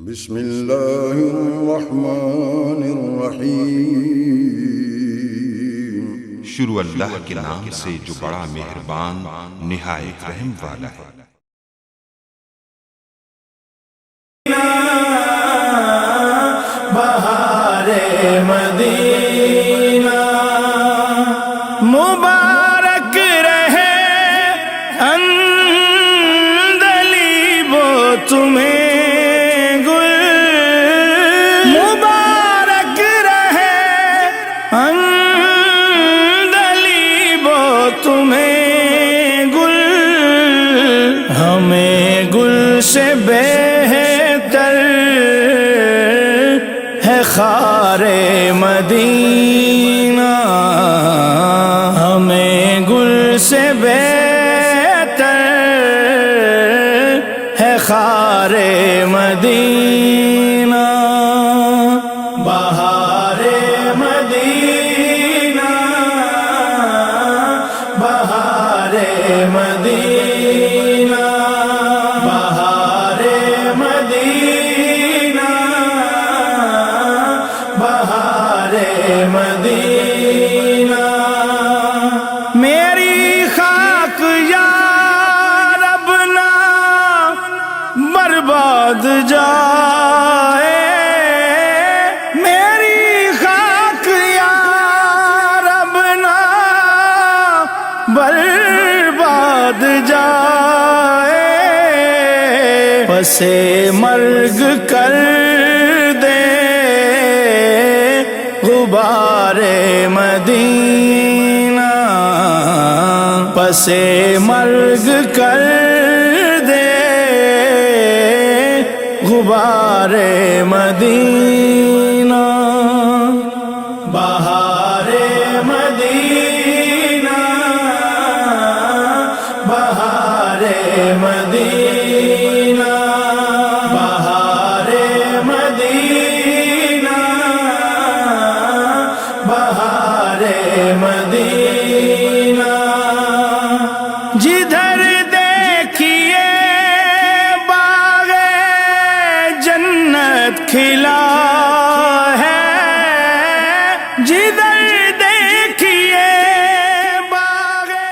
बिस्मिल्लाहिर्रहमानिर्रहीम। शुरू अल्लाह के नाम से जो बड़ा मेहरबान निहायत रहम वाला है। बहारे मदीना मुबारक रहे अंदलीबो तुम्हें गुल, मुबारक रहे अंदलीबो तुम्हें गुल, हमें गुल से बेहतर है खारे मदीना, हमें गुल से बेहतर है खारे मदीना। बहारे मदीना, बहारे मदीना, बहारे मदीना, बहारे मदीना। मेरी खाक या रब ना बर्बाद जाए, मेरी खाक या रब ना बर्बाद जाए, पसे मर्ग कर दे गुबारे मदीना, पसे मर्ग कर दे गुबारे मदीना। बहारे मदीना, बहारे मदीना, बहारे मदीना, बहारे मदीना। जिधर देखिए बागे जन्नत खिला है, जिधर देखिए बागे।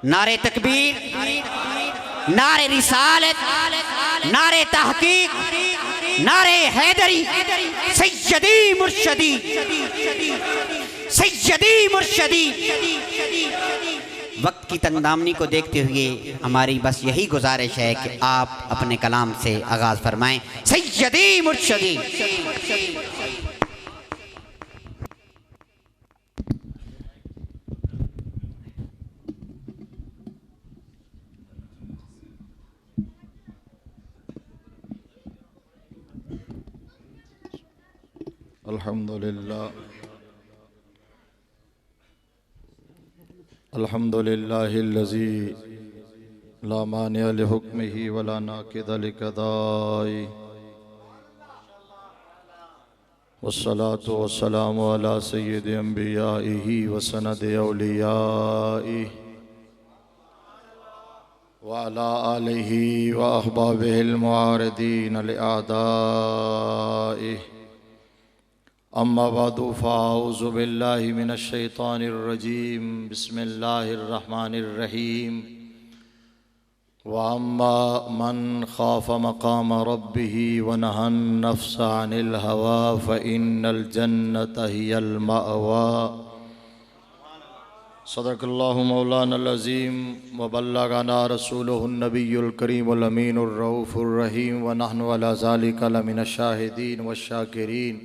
नारे तकबीर, नारे रिसालत, नारे तहकीक, नारे हैदरी, सैयदी मुर्शदी, सैयदी मुर्शदी। वक्त की तंगदामनी को देखते हुए हमारी बस यही गुजारिश है कि आप अपने कलाम से आगाज फरमाएं। सैयदी मुर्शदी। अल्हम्दुलिल्लाह, अल्हम्दुलिल्लाहिल्लज़ी ला मानिअ लिहुक्मिही वला नाक़िद लिक़ज़ाइही, वस्सलातु वस्सलामु अला सय्यिदि अंबियाइही व सनदि औलियाइही व अला आलिही व अहबाबिहिल मुआरिदीन लिअअदाइही। अम्मा बादु फ़ाऊज़ु बिल्लाहि मिनश शैतानिर रजीम। बिस्मिल्लाहिर रहमानिर रहीम। व अम्मा मन खाफ़ मक़ाम रब्बिही व नहन नफ्स अनिल हवा फ़इन्नल जन्नत हियल मअवा। सदक़ल्लाहु मौलानल अज़ीम व बल्लगना रसूलुहुन नबियुल करीमुल अमीनुर रऊफ़ुर रहीम व नहनु अला ज़ालिका लमिनश शाहिदीन वश्शाकिरीन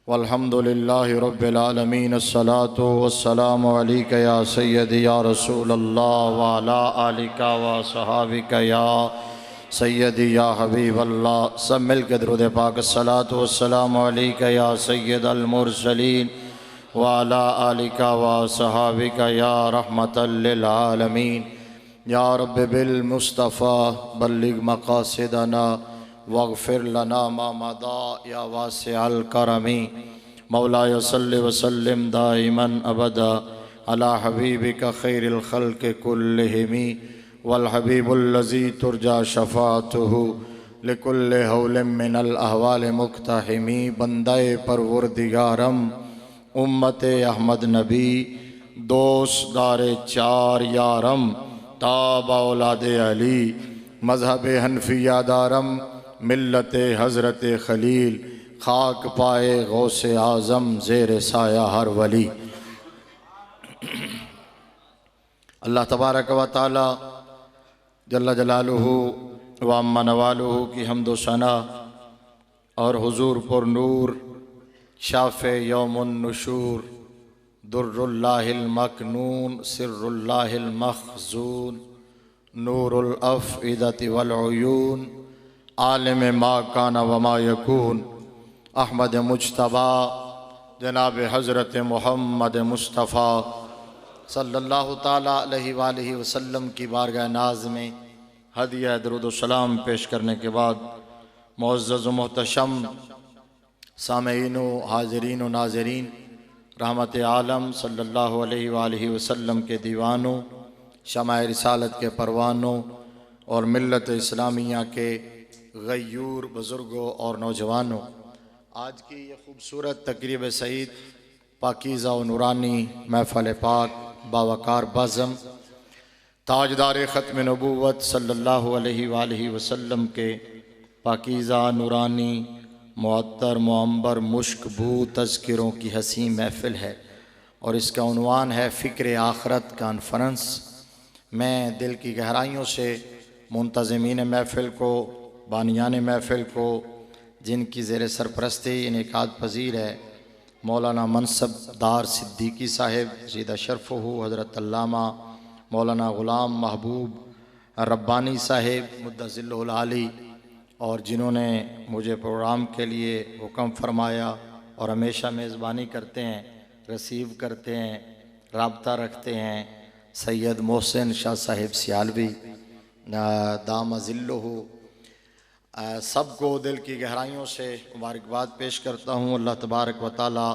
वल्हम्दुलिल्लाहि रब्बिल आलमीन। अस्सलातु वस्सलामु अलैका या सय्यदी या रसूलल्लाह व अला आलिका व सहाबिका या सय्यदी या हबीबल्लाह। सब मिल के दुरूद पाक। अस्सलातु वस्सलामु अलैका या सय्यदल मुरसलीन व अला आलिका व सहाबिका या रहमतल लिल आलमीन। या रब्बि बिल मुस्तफ़ा बल्लिग मक़ासिदना वग़फ़िर लना मा मदा या वासिअल करमी। मौलाय सल्लि व सल्लिम दाइमन अबदा अला हबीबिका खैरिल खल्क़ि कुल्लिहिम वल हबीबुल्लज़ी तुरजा शफ़ाअतुहु लिकुल्ल हौलिम मिनल अहवाल मुक्तहिमी बंदाए परवरदिगारम उम्मत अहमद नबी दोस्त दारे चार यारम ताब औलाद अली मजहब हनफिया दारम मिल्लत हज़रत खलील खाक पाए गौस आज़म ज़ेर साया हर वली। अल्लाह तबारक व तआला जल्ल जलालुहु व अम्मा नवालुहु की हम्द व सना और हुजूर पर नूर शाफ़े यौमुन नुशूर दुर्रुल्लाहिल मकनून सिर्रुल्लाहिल मखज़ून नूरुल अफ़इदति वल उयून आलिम मा काना व मा यकून अहमद मुज्तबा जनाब हज़रत मोहम्मद मुस्तफ़ा सल्लल्लाहु ताला अलैहि वालैहि वसल्लम की बारगाह नाज में हदिया दरूद व सलाम पेश करने के बाद मुअज़्ज़ज़ व मोहतशम सामईन व हाज़रीन व नाज़रीन रहमत आलम सल्लल्लाहु अलैहि वालैहि वसल्लम के दीवानों शमाए रिसालत के परवानों और मिल्लत इस्लामिया के गयूर बुज़ुर्गों और नौजवानों, आज की ये ख़ूबसूरत तक़रीब सईद पाकीज़ा व नूरानी महफ़िल पाक बावकार बाज़म ताजदार ख़त्म नबूवत सल्लल्लाहु अलैहि वालैहि वसल्लम के पाकीज़ा नूरानी मुअत्तर मुअम्बर मुश्कबू तज़किरों की हसीन महफ़िल है और इसका उन्वान है फ़िक्र आखरत कॉन्फ्रेंस। मैं दिल की गहराइयों से मुंतज़मीन महफ़िल को, बानियान महफ़िल को, जिनकी ज़ेर सरपरस्ती इनेकाद पज़ीर है मौलाना मनसबदार सिद्दीकी साहिब ज़ीदा शरफ़हु हज़रत अल्लामा मौलाना ग़ुलाम महबूब रब्बानी साहिब मुद्दज़िल्लुहुल आली, और जिन्होंने मुझे प्रोग्राम के लिए हुक्म फरमाया और हमेशा मेज़बानी करते हैं, रिसीव करते हैं, राब्ता रखते हैं, सैयद मोहसिन शाह साहिब सियालवी दाम ज़िल्लुहु, सबको दिल की गहराइयों से मुबारकबाद पेश करता हूँ। अल्लाह तबारक व तआला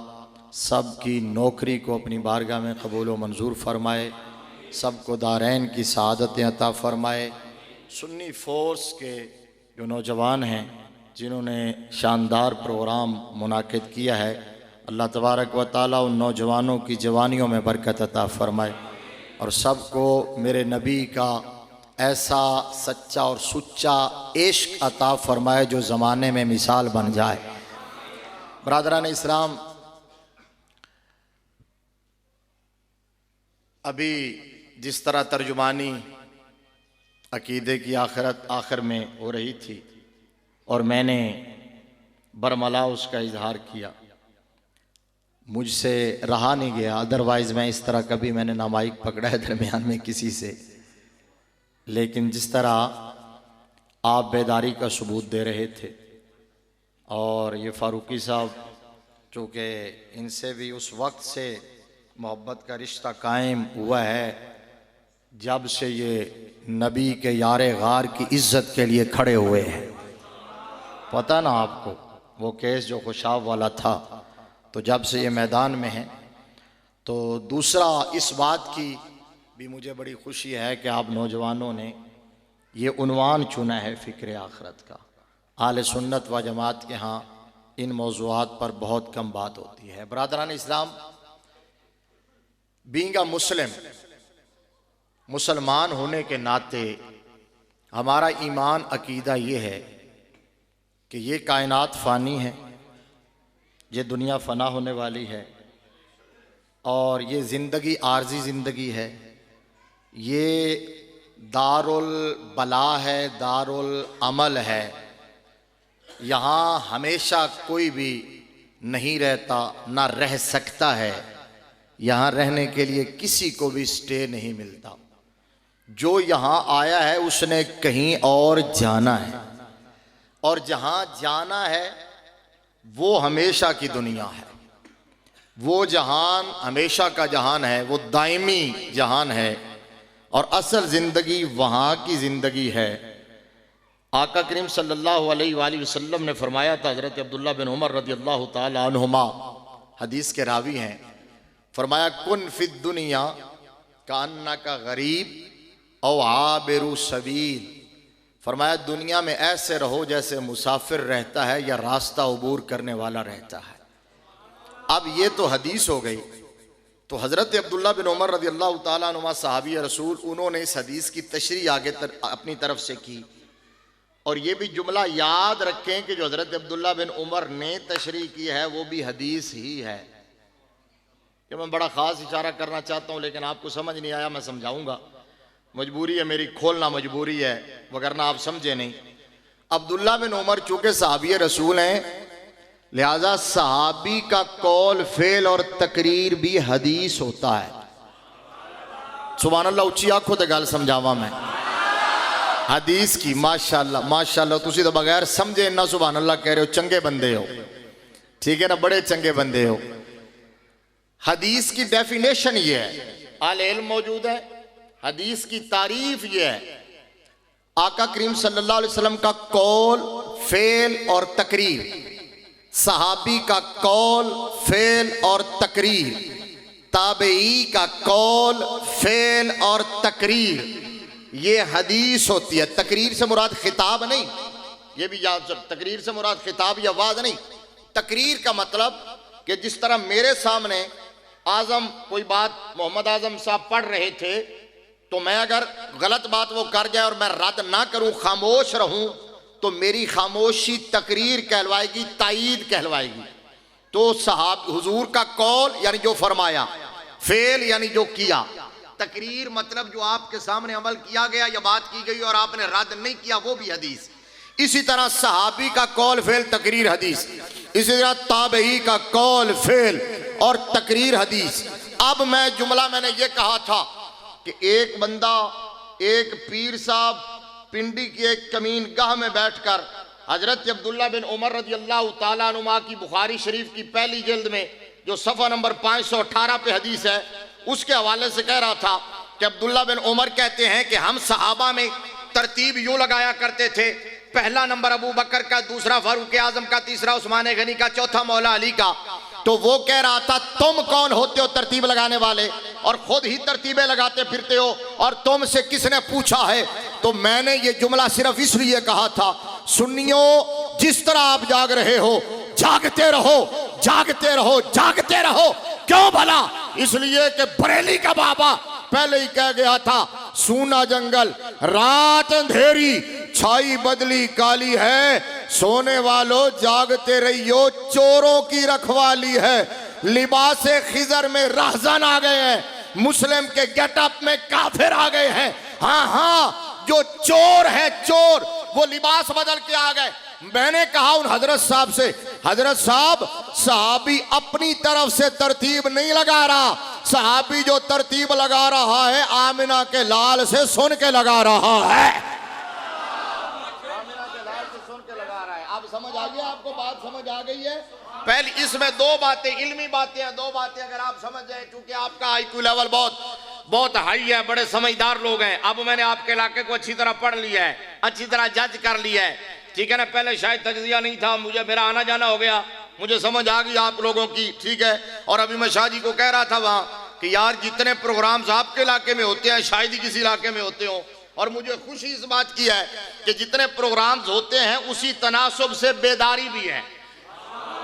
सब की नौकरी को अपनी बारगाह में कबूल व मंजूर फरमाए, सबको दारैन की सआदतें अता फरमाए। सुन्नी फ़ोर्स के जो नौजवान हैं जिन्होंने शानदार प्रोग्राम मुनाकिद किया है, अल्लाह तबारक व तआला उन नौजवानों की जवानियों में बरकत अता फरमाए और सबको मेरे नबी का ऐसा सच्चा और सुच्चा इश्क अता फरमाए जो ज़माने में मिसाल बन जाए। बरादरान इस्लाम, अभी जिस तरह तर्जुमानी अकीदे की आखिरत आखिर में हो रही थी और मैंने बरमला उसका इजहार किया, मुझसे रहा नहीं गया, अदरवाइज़ मैं इस तरह कभी मैंने ना माइक पकड़ा है दरमियान में किसी से, लेकिन जिस तरह आप बेदारी का सबूत दे रहे थे और ये फ़ारूकी साहब चूँकि इनसे भी उस वक्त से मोहब्बत का रिश्ता कायम हुआ है जब से ये नबी के यारे गार की इज़्ज़त के लिए खड़े हुए हैं। पता ना आपको वो केस जो खुशाब वाला था, तो जब से ये मैदान में है, तो दूसरा इस बात की भी मुझे बड़ी खुशी है कि आप नौजवानों ने ये उन्वान चुना है फ़िक्र आखरत का। आले सुन्नत व जमात के यहाँ इन मौज़ूआत पर बहुत कम बात होती है। बरादरान इस्लाम, बीइंग अ मुस्लिम, मुसलमान होने के नाते हमारा ईमान अकीदा ये है कि ये कायनात फ़ानी है, ये दुनिया फ़ना होने वाली है और ये ज़िंदगी आर्जी ज़िंदगी है, ये दारुल बला है, दारुल अमल है, यहाँ हमेशा कोई भी नहीं रहता, ना रह सकता है, यहाँ रहने के लिए किसी को भी स्टे नहीं मिलता। जो यहाँ आया है उसने कहीं और जाना है और जहाँ जाना है वो हमेशा की दुनिया है, वो जहान हमेशा का जहान है, वो दायमी जहान है और असल ज़िंदगी वहाँ की ज़िंदगी है। आका करीम सल्लल्लाहु अलैहि वसल्लम ने फरमाया था, हज़रत अब्दुल्ला बिन उमर रज़ियल्लाहु ताला अन्हुमा हदीस के रावी हैं, फरमाया कुन फिद दुनिया कान्ना का गरीब औ आबिरु सबील फरमाया दुनिया में ऐसे रहो जैसे मुसाफिर रहता है या रास्ता अबूर करने वाला रहता है। अब ये तो हदीस हो गई। तो हज़रत अब्दुल्ला बिन उमर रज़ी अल्लाह ताला अन्हुमा सहाबी रसूल, उन्होंने इस हदीस की तशरीह आगे अपनी तरफ से की। और ये भी जुमला याद रखें कि जो हज़रत अब्दुल्ला बिन उमर ने तशरीह की है वो भी हदीस ही है। कि मैं बड़ा ख़ास इशारा करना चाहता हूँ लेकिन आपको समझ नहीं आया, मैं समझाऊँगा। मजबूरी है मेरी, खोलना मजबूरी है, वगरना आप समझे नहीं। अब्दुल्ला बिन उमर चूँकि सहाबी रसूल हैं, लिहाजा सहाबी का कौल फेल और तकरीर भी हदीस होता है। सुभान अल्लाह, उच्ची आंखों ते गल समझावा मैं हदीस की। माशाअल्लाह माशाअल्लाह, तुसी तो बगैर समझे इन्ना सुभान अल्लाह कह रहे हो, चंगे बंदे हो, ठीक है ना, बड़े चंगे बंदे हो। हदीस की डेफिनेशन ये है, आले इल्म मौजूद है, हदीस की तारीफ ये है, आका करीम सल्लल्लाहु अलैहि वसल्लम का कौल फेल और तकरीर, सहाबी का कौल फेल और तकरीर, ताबई का कौल फेल और तकरीर, ये हदीस होती है। तकरीर से मुराद खिताब नहीं, ये भी याद रख, तकरीर से मुराद खिताब या वाज नहीं। तकरीर का मतलब कि जिस तरह मेरे सामने आजम कोई बात मोहम्मद आजम साहब पढ़ रहे थे, तो मैं अगर गलत बात वो कर जाए और मैं रद्द ना करूं, खामोश रहूं, तो मेरी खामोशी तकरीर कहलवाएगी, ताईद कहलवाएगी। तो साहब हुजूर का कौल यानी जो फरमाया, फेल यानी जो किया, तकरीर मतलब जो आपके सामने अमल किया गया या बात की गई और आपने रद्द नहीं किया, वो भी हदीस। इसी तरह सहाबी का कौल फेल तकरीर हदीस, इसी तरह ताबई का कौल फेल और तकरीर हदीस। अब मैं जुमला मैंने ये कहा था कि एक बंदा, एक पीर साहब पिंडी की एक कमीन गाह में बैठकर हजरत अब्दुल्ला बिन उमर रज़ी अल्लाह ताला अनुमा की बुखारी शरीफ की पहली जिल्द में जो सफ़ा नंबर 518 पे हदीस है, उसके हवाले से कह रहा था कि अब्दुल्ला बिन उमर कहते हैं कि हम सहाबा में तरतीब यूं लगाया करते थे, पहला नंबर अबू बकर का, दूसरा फारूक आजम का, तीसरा उस्मान गनी का, चौथा मौला अली का। तो वो कह रहा था तुम कौन होते हो तरतीब लगाने वाले, और खुद ही तरतीबें लगाते फिरते हो, और तुमसे किसने पूछा है। तो मैंने ये जुमला सिर्फ इसलिए कहा था, सुन्नियों जिस तरह आप जाग रहे हो जागते रहो, जागते रहो, जागते रहो। क्यों भला? इसलिए कि बरेली का बाबा पहले ही कह गया था, सूना जंगल रात अंधेरी छाई बदली काली है, सोने वालों जागते रहियो चोरों की रखवाली है। लिबासे खिजर में रहजन आ गए हैं, मुस्लिम के गेटअप में काफिर आ गए हैं। हाँ हाँ, जो चोर है चोर, वो लिबास बदल के आ गए। मैंने कहा उन हजरत साहब से, हजरत साहब सहाबी अपनी तरफ से तरतीब नहीं लगा रहा, सहाबी जो तरतीब लगा रहा है आमिना के लाल से सुन के लगा रहा है। आमिना के लाल से सुन के लगा रहा है। अब समझ आ गया आपको? बात समझ आ गई है? पहले इसमें दो बातें इल्मी बातें हैं, दो बातें अगर आप समझ जाए, क्योंकि आपका आईक्यू लेवल बहुत हाई है, बड़े समझदार लोग हैं। अब मैंने आपके इलाके को अच्छी तरह पढ़ लिया है, अच्छी तरह जज कर लिया है, ठीक है ना। पहले शायद तजजिया नहीं था, मुझे मेरा आना जाना हो गया, मुझे समझ आ गई आप लोगों की, ठीक है। और अभी मैं शाह जी को कह रहा था वहाँ कि यार जितने प्रोग्राम्स आपके इलाके में होते हैं शायद ही किसी इलाके में होते हो। और मुझे खुशी इस बात की है कि जितने प्रोग्राम्स होते हैं उसी तनासब से बेदारी भी है,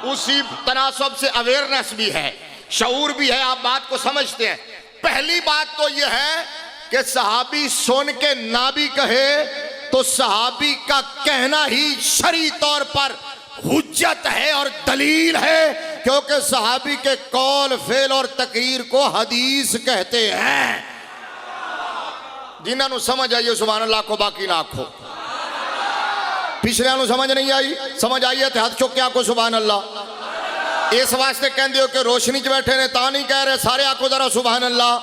उसी तनासब से अवेयरनेस भी है, शऊर भी है, आप बात को समझते हैं। पहली बात तो यह है कि सहाबी सुन के ना भी कहे तो सहाबी का कहना ही शरई तौर पर हुज्जत है और दलील है, क्योंकि सहाबी के कौल फेल और तकरीर को हदीस कहते हैं। जिन्होंने समझ आई सुभान अल्लाह को, बाकी ना आखो। पिछले समझ नहीं आई, समझ आई है तो हाथ चुक के आखो सुभान अल्लाह। इस वास्ते कहते हो कि रोशनी च बैठे ने ता नहीं कह रहे, सारे आखो जरा सुभान अल्लाह।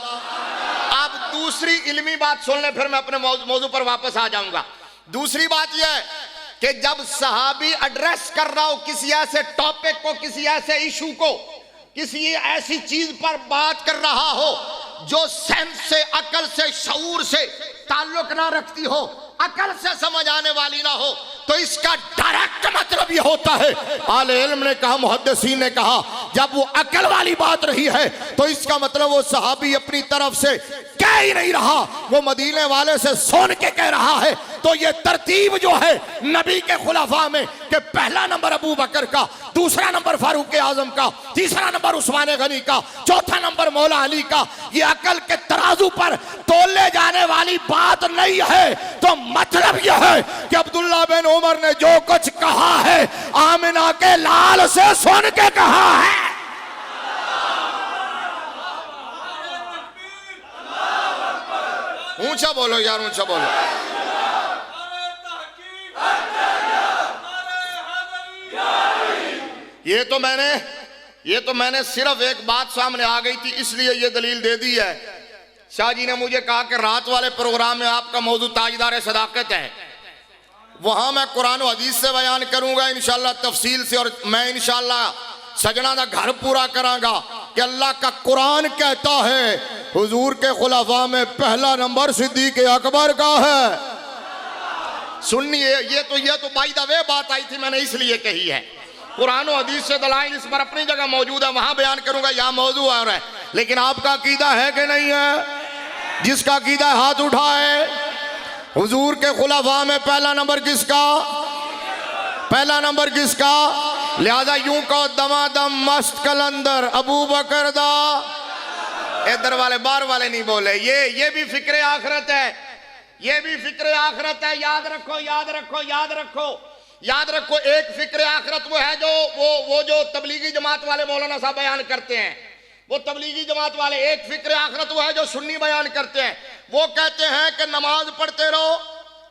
अब दूसरी इल्मी बात सुन ले, फिर मैं अपने मौजू पर वापस आ जाऊंगा। दूसरी बात यह है कि जब सहाबी एड्रेस कर रहा हो किसी ऐसे टॉपिक को, किसी ऐसे इशू को, किसी ऐसी चीज पर बात कर रहा हो जो सेंस से, अकल से, शऊर से ताल्लुक ना रखती हो, अकल से समझ आने वाली ना हो, तो इसका डायरेक्ट मतलब ये होता है, आले इल्म ने कहा, मुहद्दिसीन ने कहा, जब वो अकल वाली बात रही है तो इसका मतलब वो सहाबी अपनी तरफ से कह ही नहीं रहा, वो मदीने वाले से सुन के कह रहा है। तो ये तरतीब जो है नबी के खुलाफा में कि पहला नंबर अबू बकर का, दूसरा नंबर फारूक आजम का, तीसरा नंबर उस्मान गनी का, चौथा नंबर मौला अली का, ये अकल के तराजू पर तोले जाने वाली बात नहीं है। तो मतलब यह है कि अब्दुल्ला बिन उमर ने जो कुछ कहा है आमिना के लाल से सुन के कहा है। ऊंचा बोलो यार, ऊंचा बोलो। ये तो मैंने सिर्फ एक बात सामने आ गई थी इसलिए ये दलील दे दी है। शाह जी ने मुझे कहा कि रात वाले प्रोग्राम में आपका मौजूद ताजदार सदाकत है, वहां मैं कुरान और हदीस से बयान करूंगा इंशाल्लाह तफसील से। और मैं इंशाल्लाह सजना का घर पूरा करांगा कि अल्लाह का कुरान कहता है हुजूर के खुलाफा में पहला नंबर सिद्दीक अकबर का है। सुनिए, ये तो बाय द वे बात आई थी, मैंने इसलिए कही है। कुरान और हदीस से दलाइल इस पर अपनी जगह मौजूद है, वहां बयान करूंगा, यहाँ मौजूद आ रहा है। लेकिन आपका अकीदा है कि नहीं है? जिसका अकीदा हाथ उठाए। हुजूर के खुलाफा में पहला नंबर किसका? पहला नंबर किसका? लिहाजा यूं कहो दमादम मस्त कलंदर अबू बकर दा। इधर वाले बाहर वाले नहीं बोले। ये भी फिक्र आखिरत है, ये भी फिक्र आखिरत है। याद रखो, याद रखो, याद रखो, याद रखो। एक फिक्र आखिरत वो है जो वो जो तबलीगी जमात वाले मौलाना साहब बयान करते हैं, वो तबलीगी जमात वाले। एक फिक्र आखिरत वो है जो सुन्नी बयान करते हैं। वो कहते हैं कि नमाज पढ़ते रहो,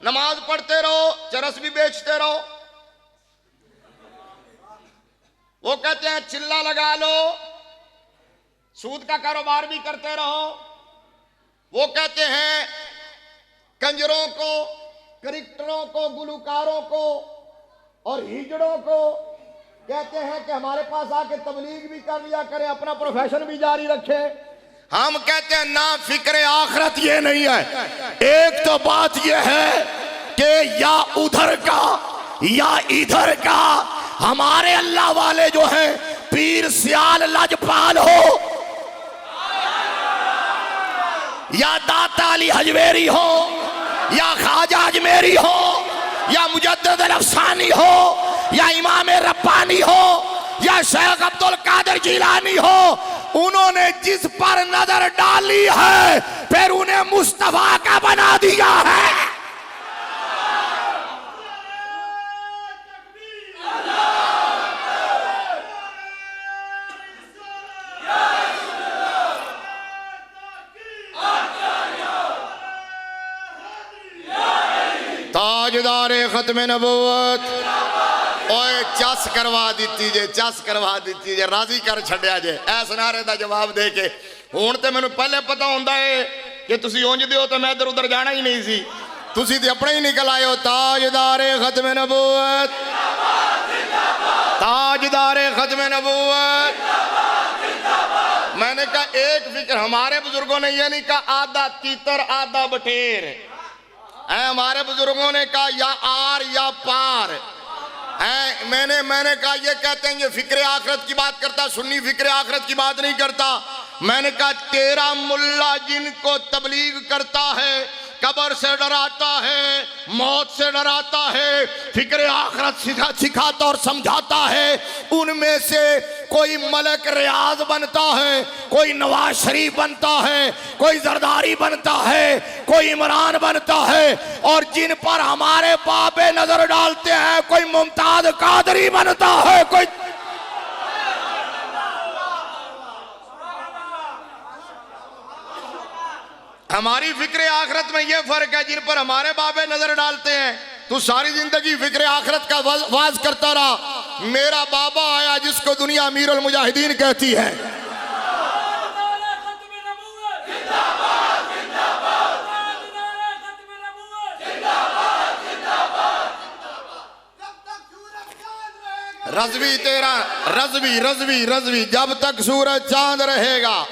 नमाज पढ़ते रहो, चरस भी बेचते रहो। वो कहते हैं चिल्ला लगा लो, सूद का कारोबार भी करते रहो। वो कहते हैं कंजरों को, क्रिकेटरों को, गुलकारों को और हिजड़ों को कहते हैं कि हमारे पास आके तबलीग भी कर लिया करें, अपना प्रोफेशन भी जारी रखे। हम कहते हैं ना, फिक्र आखिरत ये नहीं है। एक तो बात ये है कि या उधर का या इधर का हमारे अल्लाह वाले जो है पीर सियाल लजपाल हो, या दाता अली हजवेरी हो, या ख्वाजा अजमेरी हो, या मुजद्दिद अल-अफसानी हो, या इमाम रब्बानी हो, या शेख अब्दुल कादिर जिलानी हो, उन्होंने जिस पर नजर डाली है फिर उन्हें मुस्तफा का बना दिया है। ताजदारे खत्म नबुवत ओए चस करवा दी जे, चस करवा दी जे, राजी कर छड़िया जे। इस नारे का जवाब दे के हुण ते मैनूं पहले पता हुंदा है कि तुसीं उंजदे हो तो मैं इधर उधर जाना ही नहीं सी, तुसीं ते अपने ही निकल आए हो। ताजदारे खत्म नबुवत, ताजदारे खत्म नबुवत। मैंने कहा एक फिक्र हमारे बुजुर्गों ने ये नहीं कहा आधा तीतर आधा बटेर, हमारे बुजुर्गों ने कहा या आर या पार। मैंने कहा ये कहते हैं ये फिक्र आखिरत की बात करता, सुन्नी फिक्र आखिरत की बात नहीं करता। मैंने कहा तेरा मुल्ला जिनको तबलीग करता है, कब्र से डराता है, मौत से डराता है, फिक्र आखिरत सिखाता और समझाता है, उनमें से कोई मलक रियाज बनता है, कोई नवाज शरीफ बनता है, कोई जरदारी बनता है, कोई इमरान बनता है, और जिन पर हमारे बाबे नजर डालते हैं कोई मुमताज कादरी बनता है, कोई हमारी फिक्र आखिरत में यह फर्क है। जिन पर हमारे बाबे नजर डालते हैं तू सारी जिंदगी फिक्र आखिरत का वाज करता रहा। मेरा बाबा आया जिसको दुनिया अमीरुल मुजाहिदीन कहती है। रज़वी तेरा रज़वी रज़वी रज़वी जब तक सूरज चांद रहेगा,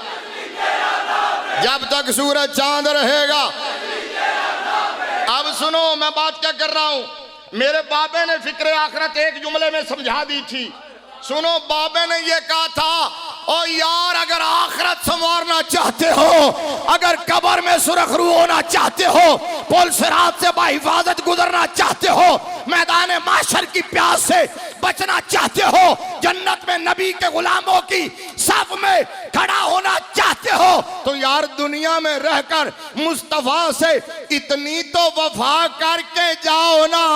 जब तक सूरज चांद रहेगा। अब सुनो मैं बात क्या कर रहा हूं। मेरे बाबे ने फिक्र आखिरत एक जुमले में समझा दी थी। सुनो बाबे ने यह कहा था ओ यार, अगर आखिरत संवारना चाहते हो, अगर कब्र में सुरखरू होना चाहते हो, पुल सिरात से बाहिफाजत गुजरना चाहते हो, मैदान माशर की प्यास से बचना चाहते हो, जन्नत में नबी के गुलामों की सफ में खड़ा होना चाहते हो, तो यार दुनिया में रहकर मुस्तफा से इतनी तो वफा करके जाओ ना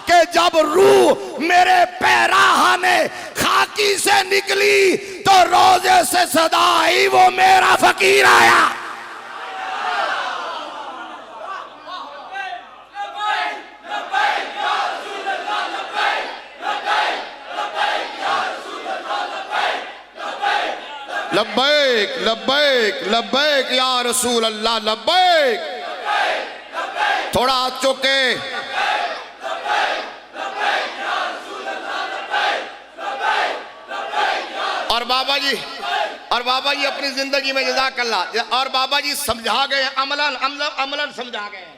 कि जब रूह मेरे पैराहाने खाकी से निकली तो रोजे से सदा ही वो मेरा फकीर आया। लब्बैक लब्बैक लब्बैक या रसूल अल्लाह लब्बैक। थोड़ा हाथ चुके। और बाबा जी अपनी जिंदगी में जज़ाकल्लाह, और बाबा जी समझा गए, अमलन समझा गए।